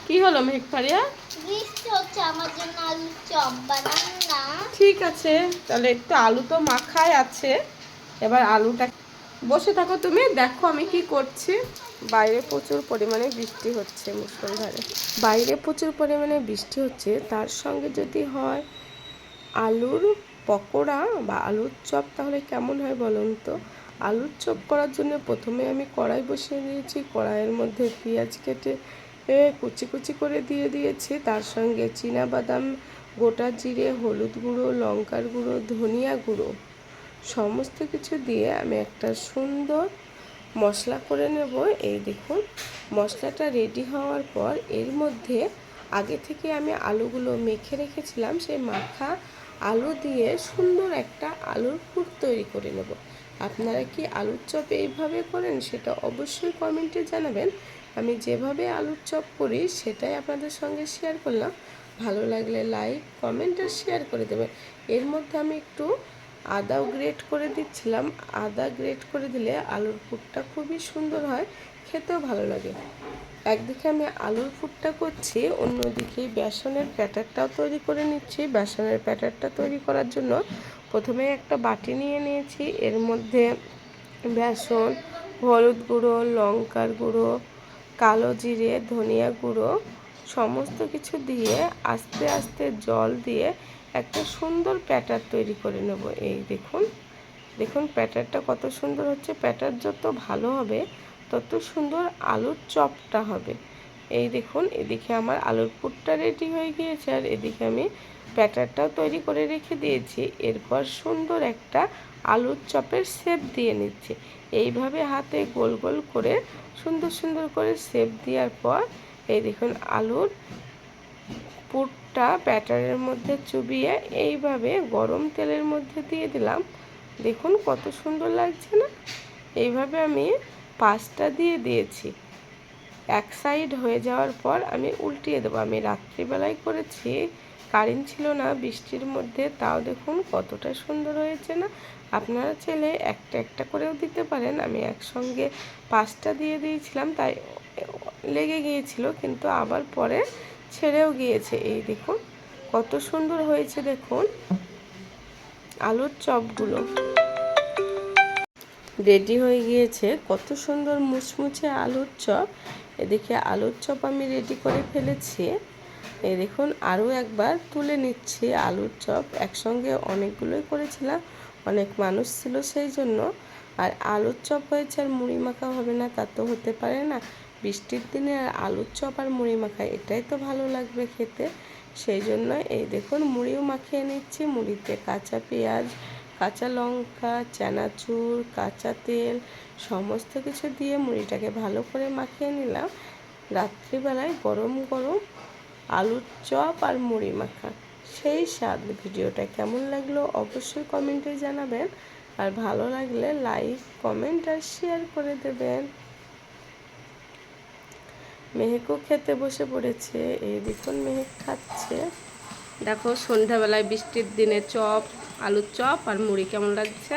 কি হলো মেঘ ফারিয়া? বৃষ্টি হচ্ছে, আমার জন্য আলুর চপ বানান না। ঠিক আছে, তাহলে একটু আলু তো মাখাই আছে, এবার আলুটা বসে থাকো তুমি, দেখো আমি কি করছি। বাইরে প্রচুর পরিমাণে বৃষ্টি হচ্ছে, মুষলধারে বাইরে প্রচুর পরিমাণে বৃষ্টি হচ্ছে, তার সঙ্গে যদি হয় আলুর পকোড়া বা আলুর চপ তাহলে কেমন হয় বলুন তো। আলুর চপ করার জন্য প্রথমে আমি কড়াই বসিয়ে দিয়েছি, কড়াইয়ের মধ্যে পেঁয়াজ কেটে কুচি কুচি করে দিয়ে দিয়েছি, তার সঙ্গে বাদাম, গোটা জিরে, হলুদ গুঁড়ো, লঙ্কার গুঁড়ো, ধনিয়া গুঁড়ো সমস্ত কিছু দিয়ে আমি একটা সুন্দর মশলা করে নেব। এই দেখুন, মশলাটা রেডি হওয়ার পর এর মধ্যে আগে থেকে আমি আলুগুলো মেখে রেখেছিলাম, সেই মাখা আলু দিয়ে সুন্দর একটা আলুর পুর তৈরি করে নেব। আপনারা কি আলুর চপ এইভাবে করেন সেটা অবশ্যই কমেন্টে জানাবেন। আমি যেভাবে আলুর চপ করি সেটাই আপনাদের সঙ্গে শেয়ার করলাম। ভালো লাগলে লাইক, কমেন্ট আর শেয়ার করে দেবেন। এর মধ্যে আমি একটু আদাও গ্রেট করে দিচ্ছিলাম। আদা গ্রেট করে দিলে আলুর পুরটা খুবই সুন্দর হয়, খেতেও ভালো লাগে। একদিকে আমি আলুর পুরটা করছি, অন্যদিকে বেসনের ব্যাটারটাও তৈরি করে নিচ্ছি। বেসনের ব্যাটারটা তৈরি করার জন্য প্রথমে একটা বাটি নিয়ে নিয়েছি, এর মধ্যে বেসন, হলুদ গুঁড়ো, লঙ্কার গুঁড়ো, কালো জিরে, ধনিয়া গুঁড়ো সমস্ত কিছু দিয়ে আস্তে আস্তে জল দিয়ে একটা সুন্দর ব্যাটার তৈরি করে নেব। এই দেখুন, দেখুন ব্যাটারটা কত সুন্দর হচ্ছে। ব্যাটার যত ভালো হবে তত সুন্দর আলুর চপটা হবে। এই দেখুন, এদিকে আমার আলুর পুরটা রেডি হয়ে গিয়েছে আর এদিকে আমি ব্যাটারটাও তৈরি করে রেখে দিয়েছি। এরপর সুন্দর একটা আলুর চপের শেপ দিয়ে নিচ্ছি। এইভাবে হাতে গোল গোল করে সুন্দর সুন্দর করে শেপ দেওয়ার পর এই দেখুন আলুর পুরটা ব্যাটারের মধ্যে চুবিয়ে এইভাবে গরম তেলের মধ্যে দিয়ে দিলাম। দেখুন কত সুন্দর লাগছে না। এইভাবে আমি 5টা দিয়ে দিয়েছি। এক সাইড হয়ে যাওয়ার পর আমি উল্টিয়ে দেবো। আমি রাত্রিবেলায় করেছি, কারেন্ট ছিল না বৃষ্টির মধ্যে, তাও দেখুন কতটা সুন্দর হয়েছে না। আপনারা চাইলে একটা একটা করেও দিতে পারেন। আমি একসঙ্গে 5টা দিয়ে দিয়েছিলাম, তাই লেগে গিয়েছিল, কিন্তু আবার পরে ছেড়েও গিয়েছে। এই দেখুন কত সুন্দর হয়েছে। দেখুন আলুর চপগুলো রেডি হয়ে গিয়েছে, কত সুন্দর মুচমুচে আলুর চপ। এদিকে আলুর চপ আমি রেডি করে ফেলেছি। এই দেখুন আরও একবার তুলে নিচ্ছি আলুর চপ। একসঙ্গে অনেকগুলোই করেছিলাম, অনেক মানুষ ছিল সেই জন্য। আর আলুর চপ হয়েছে আর মুড়ি মাখা হবে না তা তো হতে পারে না। বৃষ্টির দিনে আর আলুর চপ আর মুড়ি মাখা এটাই তো ভালো লাগবে খেতে। সেই জন্য এই দেখুন মুড়িও মাখিয়ে নিচ্ছি। মুড়িতে কাঁচা পেঁয়াজ, কাঁচা লঙ্কা, চানাচুর, কাঁচা তেল সমস্ত কিছু দিয়ে মুড়িটাকে ভালো করে মাখিয়ে নিলাম। রাত্রিবেলায় গরম গরম আলুর চপ আর মুড়ি মাখা, সেই স্বাদ। ভিডিওটা কেমন লাগলো অবশ্যই কমেন্টে জানাবেন, আর ভালো লাগলে লাইক, কমেন্ট আর শেয়ার করে দেবেন। মেহেকও খেতে বসে পড়েছে। এই দেখুন মেহেক খাচ্ছে। দেখো সন্ধ্যাবেলায় বৃষ্টির দিনে চপ, আলুর চপ আর মুড়ি কেমন লাগছে।